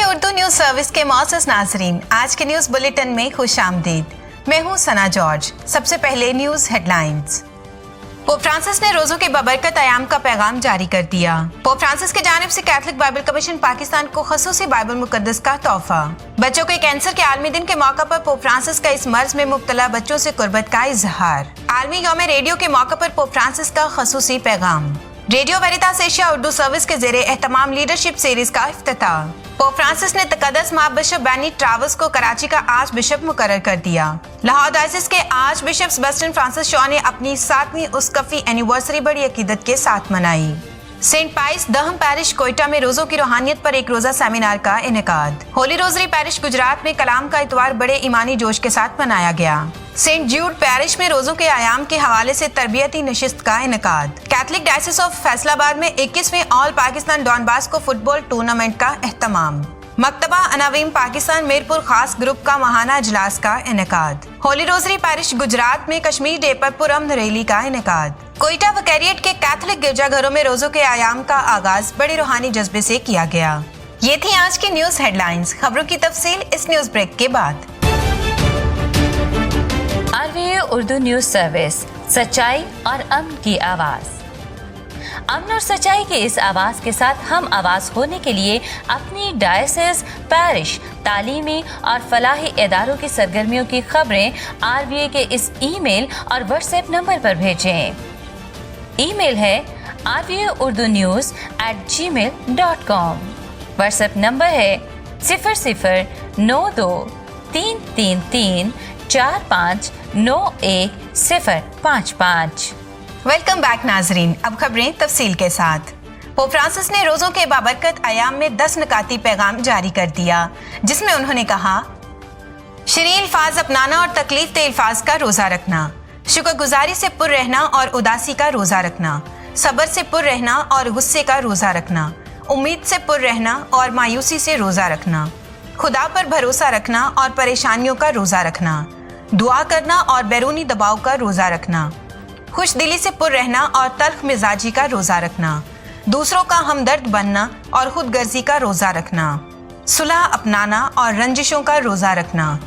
Urdu news service के मौसूस नाजरीन, आज के न्यूज बुलेटिन में खुश आमदीद। मैं हूं सना जॉर्ज। सबसे पहले न्यूज हेडलाइंस। पोप फ्रांसिस ने रोजों के बबरकत आयाम का पैगाम जारी कर दिया। पोप फ्रांसिस की जानिब से कैथलिक बाइबल कमीशन पाकिस्तान को खसूसी बाइबल मुकद्दस का तोहफा। बच्चों के कैंसर के आलमी दिन के मौका पर पोप फ्रांसिस का इस मर्ज में मुब्तला बच्चों से कुर्बत का इजहार। आलमी यौम रेडियो के मौका पर पोप फ्रांसिस का खसूसी पैगाम। रेडियो वेरितास एशिया उर्दू सर्विस के ज़ेरे एहतमाम लीडरशिप सीरीज का इफ्तिताह। पोप फ्रांसिस ने तकदस माँ बिशप बैनी ट्रावस को कराची का आर्च बिशप मुकर्रर कर दिया। लाहौर डायसिस के arch bishop Sebastian Francis Shaw ने अपनी 7वीं उस्कफी एनिवर्सरी बड़ी अकीदत के साथ मनाई। सेंट पाइस दहम पैरिश कोयटा में रोजों की रूहानियत पर एक रोजा सेमिनार का इनेकाद। होली रोजरी पैरिश गुजरात में कलाम का इतवार बड़े ईमानी जोश के साथ मनाया गया। सेंट ज्यूड पैरिश में रोजों के आयाम के हवाले से तरबियती नशिस्त का इनेकाद। कैथलिक डायसिस ऑफ फैसलाबाद में 21वें all Pakistan Don Bosco football tournament का एहतमाम। मकतबा अनावीम पाकिस्तान मीरपुर खास ग्रुप का महाना इजलास का इनेकाद। होली रोजरी पैरिश गुजरात में कश्मीर डे पर पुरअमन रैली का इनेकाद। कोयटा व कैरियट के कैथलिक गिरजाघरों में रोजों के आयाम का आगाज बड़े रूहानी जज्बे से किया गया। ये थी आज की न्यूज हेडलाइंस। खबरों की तफसील इस न्यूज ब्रेक के बाद। RVA उर्दू न्यूज सर्विस, सच्चाई और अमन की आवाज। अमन और सच्चाई के इस आवाज के साथ हम आवाज होने के लिए अपनी डायसिस, पैरिश, तालीमी और फलाही इदारों की सरगर्मियों की खबरें RVA के इस ईमेल और व्हाट्सएप नंबर पर भेजें। ईमेल है rvaurdunews@gmail.com। व्हाट्सएप नंबर है 009333459155। वेलकम बैक नाजरीन। अब खबरें तफसील के साथ। पोप फ्रांसिस ने रोजों के बाबरकत आयाम में 10 नकाती पैगाम जारी कर दिया, जिसमें उन्होंने कहा, शरीय अल्फाज अपनाना और तकलीफ दे अल्फाज का रोजा रखना, शुक्रगुजारी से पुर रहना और उदासी का रोजा रखना, सब्र से पुर रहना और गुस्से का रोजा रखना, उम्मीद से पुर रहना और मायूसी से रोजा रखना, खुदा पर भरोसा रखना और परेशानियों का रोजा रखना, दुआ करना और बैरूनी दबाव का रोजा रखना, खुश दिली से पुर रहना और तल्ख मिजाजी का रोजा रखना, दूसरों का हमदर्द बनना और खुद गर्जी का रोजा रखना, सुलह अपनाना और रंजिशों का रोजा रखना,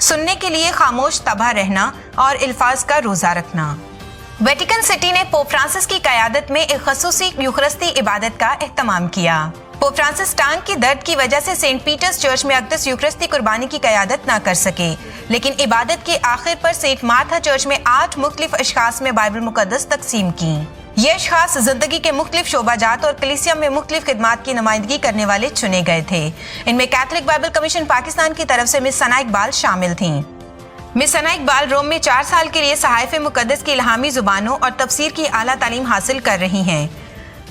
सुनने के लिए खामोश तबाह रहना और अल्फाज का रोजा रखना। वेटिकन सिटी ने पोप फ्रांसिस की क़यादत में एक खसूसी यूखरिस्ती इबादत का एहतमाम किया। पोप फ्रांसिस टांग की दर्द की वजह से सेंट पीटर्स चर्च में अक़दस यूखरिस्ती कुर्बानी की क़यादत न कर सके, लेकिन इबादत के आखिर पर सेंट मार्था चर्च में 8 मुख्तलिफ अशखास में बाइबल मुकद्दस तकसीम की। ये अशखास जिंदगी के मुख्तलिफ शोबाजात और कलीसिया में मुख्तलिफ खिदमात की नुमाइंदगी करने वाले चुने गए थे। इनमें कैथलिक बाइबल कमीशन पाकिस्तान की तरफ से मिस सना इकबाल शामिल थी। मिस सना इकबाल रोम में 4 साल के लिए सहाइफ़े मुकद्दस की इल्हामी जुबानों और तफसीर की आला तालीम हासिल कर रही हैं।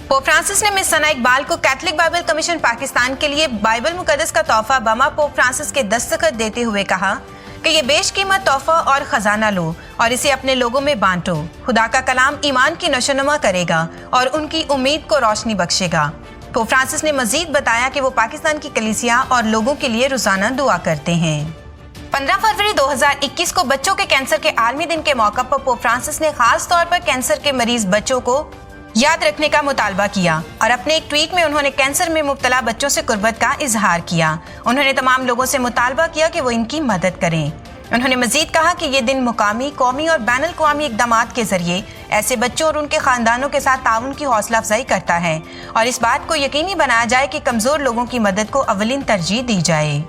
पोप फ्रांसिस ने मिस सना इकबाल को कैथलिक बाइबल कमीशन पाकिस्तान के लिए बाइबल मुकद्दस का तोहफा बमा पोप फ्रांसिस के दस्तखत देते हुए कहा कि ये बेशकीमत तोहफा और खजाना लो और इसे अपने लोगों में बांटो। खुदा का कलाम ईमान की नशोनुमा करेगा और उनकी उम्मीद को रोशनी बख्शेगा। पोप फ्रांसिस ने मजीद बताया कि वो पाकिस्तान की कलीसिया और लोगों के लिए रोजाना दुआ करते हैं। 15 फरवरी 2021 को बच्चों के कैंसर के आलमी दिन के मौका पर पोप फ्रांसिस ने खास तौर पर कैंसर के मरीज बच्चों को याद रखने का मुतालबा किया और अपने एक ट्वीट में उन्होंने कैंसर में मुब्तला बच्चों से कुर्बत का इजहार किया। उन्होंने तमाम लोगों से मुतालबा किया कि वो इनकी मदद करें। उन्होंने मजीद कहा कि ये दिन मुकामी, कौमी और बैनुल अक़वामी इक़दामात के जरिए ऐसे बच्चों और उनके खानदानों के साथ ताउन की हौसला अफजाई करता है और इस बात को यकीनी बनाया जाए कि कमजोर लोगों की मदद को अव्वलीन तरजीह दी जाए।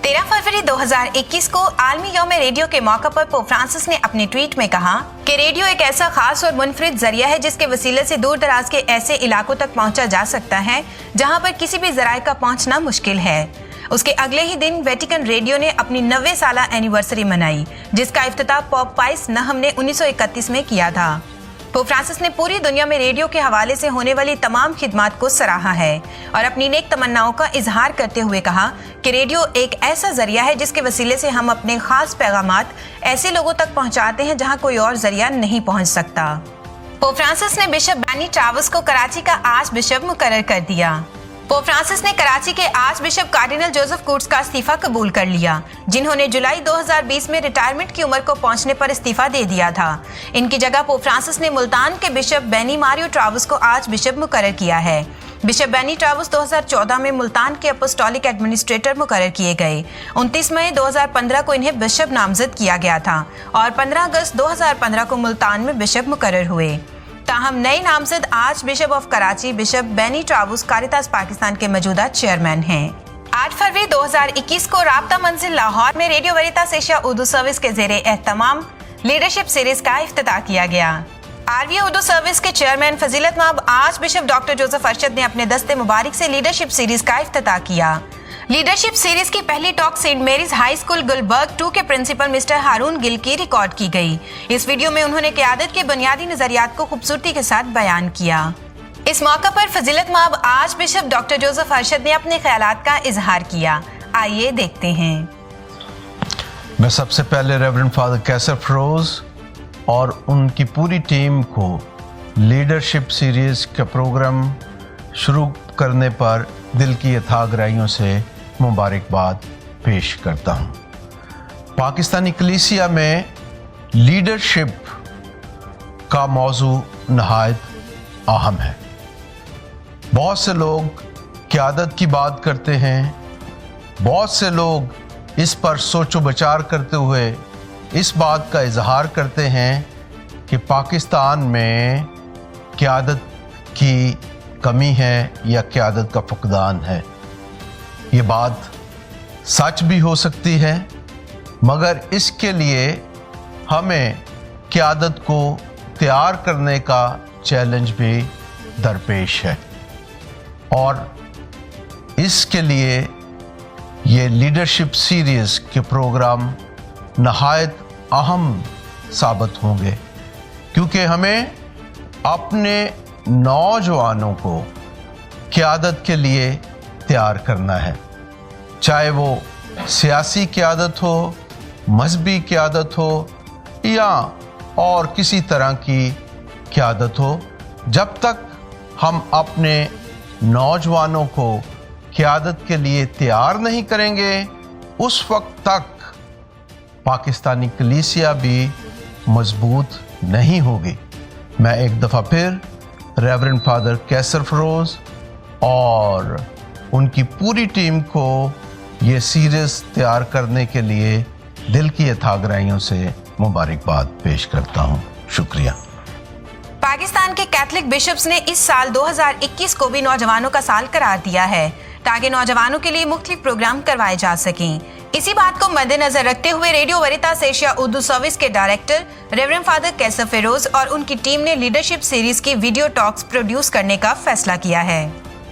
13 फरवरी 2021 को आलमी यौम रेडियो के मौका पर पोप फ्रांसिस ने अपने ट्वीट में कहा कि रेडियो एक ऐसा खास और मुनफरिद जरिया है जिसके वसीले से दूर दराज के ऐसे इलाकों तक पहुंचा जा सकता है जहां पर किसी भी जराये का पहुंचना मुश्किल है। उसके अगले ही दिन वेटिकन रेडियो ने अपनी 90 साला एनिवर्सरी मनाई, जिसका इफ्तिताह पोप पाइस नहम ने 1931 में किया था। पोप फ्रांसिस ने पूरी दुनिया में रेडियो के हवाले से होने वाली तमाम खिदमात को सराहा है और अपनी नेक तमन्नाओं का इजहार करते हुए कहा कि रेडियो एक ऐसा जरिया है जिसके वसीले से हम अपने खास पैगामात ऐसे लोगों तक पहुंचाते हैं जहां कोई और जरिया नहीं पहुंच सकता। पोप फ्रांसिस ने बिशप बैनी ट्रावस को कराची का आर्च बिशप मुकर्रर कर दिया। पोप फ्रांसिस ने कराची के arch bishop cardinal Joseph Koontz का इस्तीफा कबूल कर लिया, जिन्होंने जुलाई 2020 में रिटायरमेंट की उम्र को पहुंचने पर इस्तीफा दे दिया था। इनकी जगह पोप फ्रांसिस ने मुल्तान के बिशप बेनी मारियो ट्रावस को आर्च बिशप मुकर्रर किया है। बिशप बेनी ट्रावुस 2014 में मुल्तान के अपोस्टोलिक एडमिनिस्ट्रेटर मुकर्रर किए गए। 29 मई 2015 को इन्हें बिशप नामजद किया गया था और 15 अगस्त 2015 को मुल्तान में बिशप मुकर्रर हुए। ताहम नए नामजद archbishop of Karachi bishop Benny Travas Caritas Pakistan के मौजूदा चेयरमैन हैं। 8 फरवरी 2021 को राब्ता मंजिल लाहौर में रेडियो वेरितास एशिया उर्दू सर्विस के ज़ेरे एहतमाम लीडरशिप सीरीज का इफ्तिताह किया गया। RVA उर्दू सर्विस के चेयरमैन फजीलत माब arch bishop doctor Joseph Arshad ने अपने दस्ते मुबारक से लीडरशिप सीरीज का इफ्तिताह किया। लीडरशिप सीरीज की पहली talk Saint Mary's high school Gulberg 2 के प्रिंसिपल मिस्टर हारून गिल की रिकॉर्ड की गई। इस वीडियो में उन्होंने क़यादत के बुनियादी नजरियात को खूबसूरती के साथ बयान किया। इस मौका पर फजीलत माब arch bishop doctor Joseph Arshad ने अपने ख्यालात का इजहार किया। आइए देखते हैं। मैं सबसे पहले रेवरेंड फादर कैसर फरोज और उनकी पूरी टीम को लीडरशिप सीरीज का प्रोग्राम शुरू करने पर दिल की अथाह गहराइयों से मुबारकबाद पेश करता हूँ। पाकिस्तानी कलीसिया में लीडरशिप का मौजू नहायत अहम है। बहुत से लोग क़यादत की बात करते हैं, बहुत से लोग इस पर सोचो विचार करते हुए इस बात का इजहार करते हैं कि पाकिस्तान में क़यादत की कमी है या क़यादत का फुकदान है। ये बात सच भी हो सकती है, मगर इसके लिए हमें क़यादत को तैयार करने का चैलेंज भी दरपेश है और इसके लिए ये लीडरशिप सीरीज़ के प्रोग्राम नहायत अहम साबित होंगे, क्योंकि हमें अपने नौजवानों को क़यादत के लिए तैयार करना है, चाहे वो सियासी क़यादत हो, मजहबी क़यादत हो या और किसी तरह की क़यादत हो। जब तक हम अपने नौजवानों को क़यादत के लिए तैयार नहीं करेंगे, उस वक्त तक पाकिस्तानी कलीसिया भी मजबूत नहीं होगी। मैं एक दफ़ा फिर रेवरेंड फादर कैसर फरोज और उनकी पूरी टीम को ये सीरीज़ तैयार करने के लिए दिल की अथाह गहराइयों से मुबारकबाद पेश करता हूँ। शुक्रिया। पाकिस्तान के कैथलिक बिशप्स ने इस साल 2021 को भी नौजवानों का साल करार दिया है ताकि नौजवानों के लिए मुख्तलिफ प्रोग्राम करवाए जा सकें। इसी बात को मद्देनजर रखते हुए रेडियो वेरितास एशिया उर्दू सर्विस के डायरेक्टर रेवरेंड फादर कैसर फरोज और उनकी टीम ने लीडरशिप सीरीज की वीडियो टॉक्स प्रोड्यूस करने का फैसला किया है।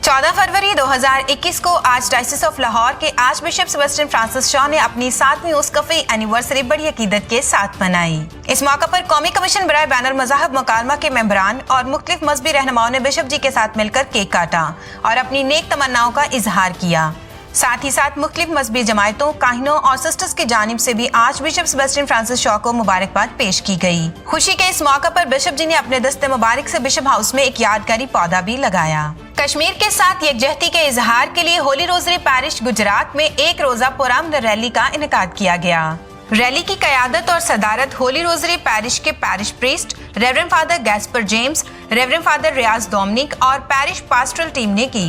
14 फरवरी 2021 को आर्च डायसिस ऑफ लाहौर के arch bishop Sebastian Francis Shaw ने अपनी 7वीं उस्कफ़ी एनिवर्सरी बड़ी अकीदत के साथ मनाई। इस मौका पर कौमी कमीशन बराए बैनुल मज़ाहब मुकालमा के मेंबरान और मुख्तलिफ मजहबी रहनुमाओं ने बिशप जी के साथ मिलकर केक काटा और अपनी नेक तमन्नाओं का इजहार किया। साथ ही साथ मुख्तलिफ मजहबी जमायतों, काहिनों और सिस्टर्स की जानिब से भी arch bishop Sebastian Francis Shaw को मुबारकबाद पेश की गई। खुशी के इस मौका पर बिशप जी ने अपने दस्ते मुबारक से बिशप हाउस में एक यादगारी पौधा भी लगाया। कश्मीर के साथ यकजहती के इजहार के लिए होली रोजरी पैरिश गुजरात में एक रोजा पुरअमन रैली का इनेकाद किया गया। रैली की क़यादत और सदारत होली रोजरी पैरिश के parish priest reverend father Gasper James, reverend father Riaz Dominic और पैरिश पास्टरल टीम ने की।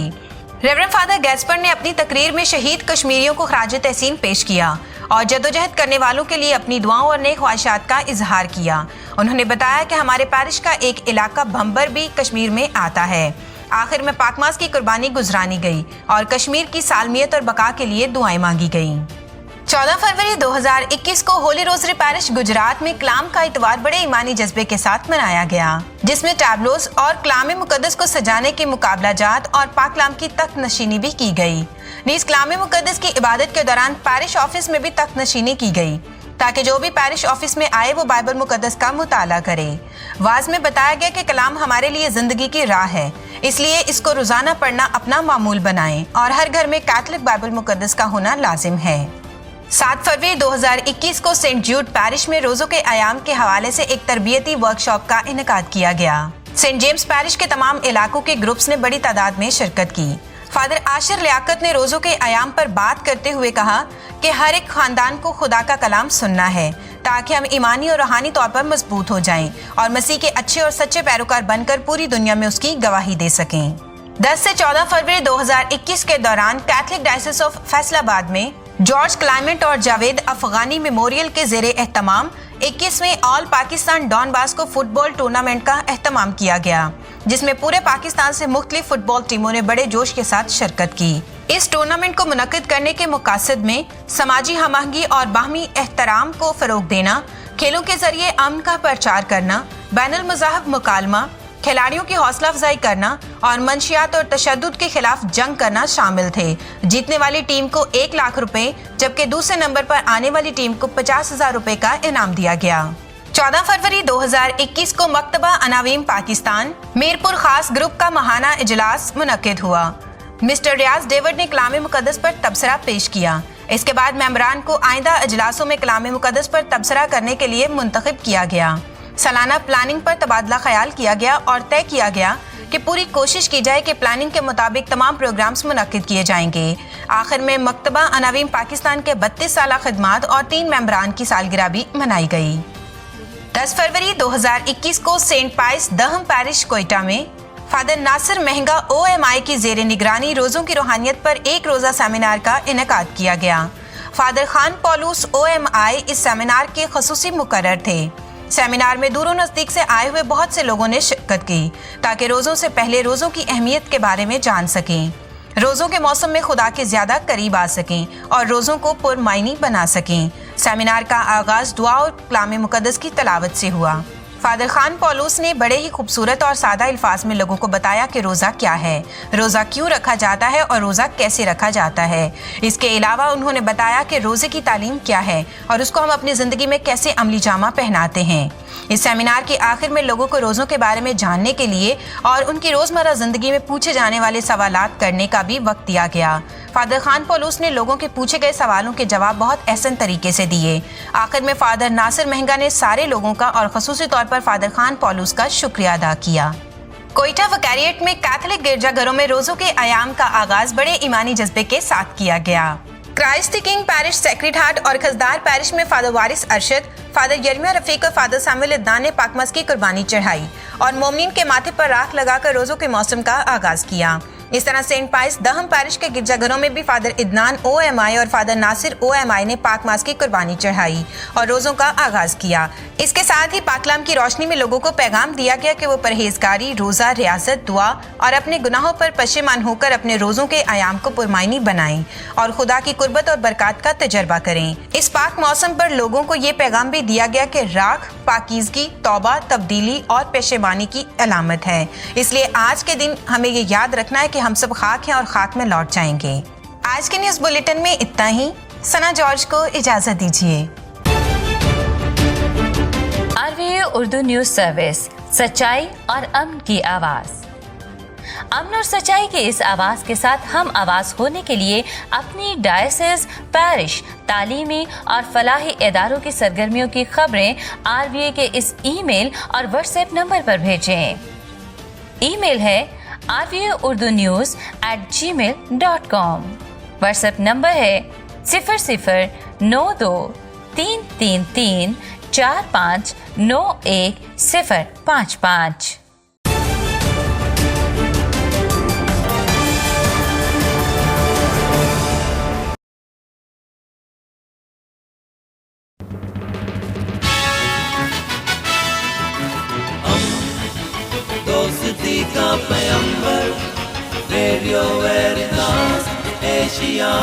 रेवरेंड फादर गैस्पर ने अपनी तकरीर में शहीद कश्मीरियों को खराज तहसीन पेश किया और जदोजहद करने वालों के लिए अपनी दुआओं और नेक ख्वाहिशात का इजहार किया। उन्होंने बताया कि हमारे पैरिश का एक इलाका भंबर भी कश्मीर में आता है। आखिर में पाकमास की कुर्बानी गुजरानी गई और कश्मीर की सालमियत और बका के लिए दुआएं मांगी गईं। 14 फरवरी 2021 को होली रोजरी पैरिश गुजरात में कलाम का इतवार बड़े ईमानी जज्बे के साथ मनाया गया, जिसमें टैबलोस और कलाम मुकद्दस को सजाने की मुकाबला जात और पाक कलाम की तख्त नशीनी भी की गई। नीज कलाम मुकद्दस की इबादत के दौरान पैरिश ऑफिस में भी तख्त नशीनी की गई ताकि जो भी पैरिश ऑफिस में आए वो बाइबल मुकद्दस का मुताला करे। वाज में बताया गया कि कलाम हमारे लिए जिंदगी की राह है, इसलिए इसको रोजाना पढ़ना अपना मामूल बनाएं और हर घर में कैथलिक बाइबल मुकद्दस का होना लाजिम है। 7 फरवरी 2021 को सेंट जूड पैरिश में रोजों के आयाम के हवाले से एक तरबियती वर्कशॉप का इनेकाद किया गया। सेंट जेम्स पैरिश के तमाम इलाकों के ग्रुप्स ने बड़ी तादाद में शिरकत की। फादर आशिर लियाकत ने रोजों के आयाम पर बात करते हुए कहा कि हर एक खानदान को खुदा का कलाम सुनना है ताकि हम ईमानी और रूहानी तौर पर मजबूत हो जाएं और मसीह के अच्छे और सच्चे पैरोकार बनकर पूरी दुनिया में उसकी गवाही दे सकें। 10 से 14 फरवरी 2021 के दौरान कैथलिक डायसिस ऑफ फैसलाबाद में जॉर्ज क्लाइमेट और जावेद अफगानी मेमोरियल के ज़ेरे एहतमाम 21वें all Pakistan Don Bosco football tournament का एहतमाम किया गया, जिसमें पूरे पाकिस्तान से मुख्तलिफ फुटबॉल टीमों ने बड़े जोश के साथ शिरकत की। इस टूर्नामेंट को मुनक्किद करने के मकसद में समाजी हमआहंगी और बाहमी एहतराम को फरोग देना, खेलों के जरिए अमन का प्रचार करना, बैनुल मज़ाहब मुकालमा, खिलाड़ियों की हौसला अफजाई करना और मंशियात और तशद्दुद के खिलाफ जंग करना शामिल थे। जीतने वाली टीम को 1 लाख रुपए जबकि दूसरे नंबर पर आने वाली टीम को 50,000 रुपए का इनाम दिया गया। 14 फरवरी 2021 को मकतबा अनावीम पाकिस्तान मीरपुर खास ग्रुप का महाना इजलास मुनक्किद हुआ। मिस्टर रियाज डेविड ने कलाम मुकद्दस पर तबसरा पेश किया। इसके बाद मेंबरान को आइंदा इजलासों में कलाम मुकद्दस पर तबसरा करने के लिए मुंतखब किया गया। सालाना प्लानिंग पर तबादला ख्याल किया गया और तय किया गया कि पूरी कोशिश की जाए कि प्लानिंग के मुताबिक तमाम प्रोग्राम्स मुनक्किद किए जाएंगे। आखिर में मकतबा अनावीम पाकिस्तान के 32 साला खिदमात और 3 मेंबरान की सालगिरह भी मनाई गई। 10 फरवरी 2021 को सेंट पाइस दहम पैरिश कोयटा में फादर नासिर महंगा OMI की ज़ेरे निगरानी रोज़ों की रूहानियत पर एक रोज़ा सेमिनार का इनेकाद किया गया। फादर खान पौलुस OMI इस सेमिनार के खसूसी मुकर्रर थे। सेमिनार में दूरों नजदीक से आए हुए बहुत से लोगों ने शिरकत की ताकि रोज़ों से पहले रोज़ों की अहमियत के बारे में जान सकें, रोज़ों के मौसम में खुदा के ज़्यादा करीब आ सकें और रोज़ों को पुरमायनी बना सकें। सेमिनार का आगाज़ दुआ और कलाम मुकद्दस की तलावत से हुआ। फादर खान पौलुस ने बड़े ही खूबसूरत और सादा अल्फाज में लोगों को बताया कि रोज़ा क्या है, रोज़ा क्यों रखा जाता है और रोज़ा कैसे रखा जाता है। इसके अलावा उन्होंने बताया कि रोज़े की तालीम क्या है और उसको हम अपनी ज़िंदगी में कैसे अमली जामा पहनाते हैं। इस सेमिनार के आखिर में लोगों को रोज़ों के बारे में जानने के लिए और उनकी रोज़मर्रा ज़िंदगी में पूछे जाने वाले सवालात करने का भी वक्त दिया गया। फादर खान पौलुस ने लोगों के पूछे गए सवालों के जवाब बहुत एहसन तरीके से दिए। आखिर में फादर नासिर महंगा ने सारे लोगों का और खसूसी तौर पर फादर खान पौलुस का शुक्रिया अदा किया। कोयटा वकारियत में कैथलिक गिरजाघरों में रोज़ों के अयाम का आगाज बड़े ईमानी जज्बे के साथ किया गया। Christ the King parish sacred heart और खजदार पैरिश में फादर वारिस अरशद, फादर यर्मिया रफीक और फादर सामुएल इदनान ने पाकमस की कुर्बानी चढ़ाई और मोमिनीन के माथे पर राख लगाकर रोज़ों के मौसम का आगाज किया। इस तरह सेंट पाइस दहम पैरिश के गिरजाघरों में भी फादर इदनान OMI और फादर नासिर OMI ने पाक मास की कुर्बानी चढ़ाई और रोज़ों का आगाज किया। इसके साथ ही पाकलाम की रोशनी में लोगों को पैगाम दिया गया कि वो परहेजगारी, रोज़ा, रियासत, दुआ और अपने गुनाहों पर पशेमान होकर अपने रोज़ों के आयाम को पुरमायनी बनाएं और खुदा की कुर्बत और बरकत का तजर्बा करें। इस पाक मौसम पर लोगों को ये पैगाम भी दिया गया कि राख पाकीज़गी, तौबा, तब्दीली और पेशेमानी की अलामत है। इसलिए आज के दिन हमें ये याद रखना है कि हम सब खाक हैं और खाक में लौट जाएंगे। आज के न्यूज़ बुलेटिन में इतना ही। सना जॉर्ज को इजाजत दीजिए। RVA उर्दू न्यूज सर्विस, सच्चाई और अमन की आवाज। अमन और सच्चाई के इस आवाज के साथ हम आवाज होने के लिए अपनी डायसिस, पैरिश, तालीमी और फलाही इदारों की सरगर्मियों की खबरें RVA के इस ईमेल और व्हाट्सएप नंबर पर भेजें। ईमेल है rvaurdunews@gmail.com। व्हाट्सएप नंबर है 009333459155। दोस्ती का पैगंबर, रेडियो वेरिनास एशिया।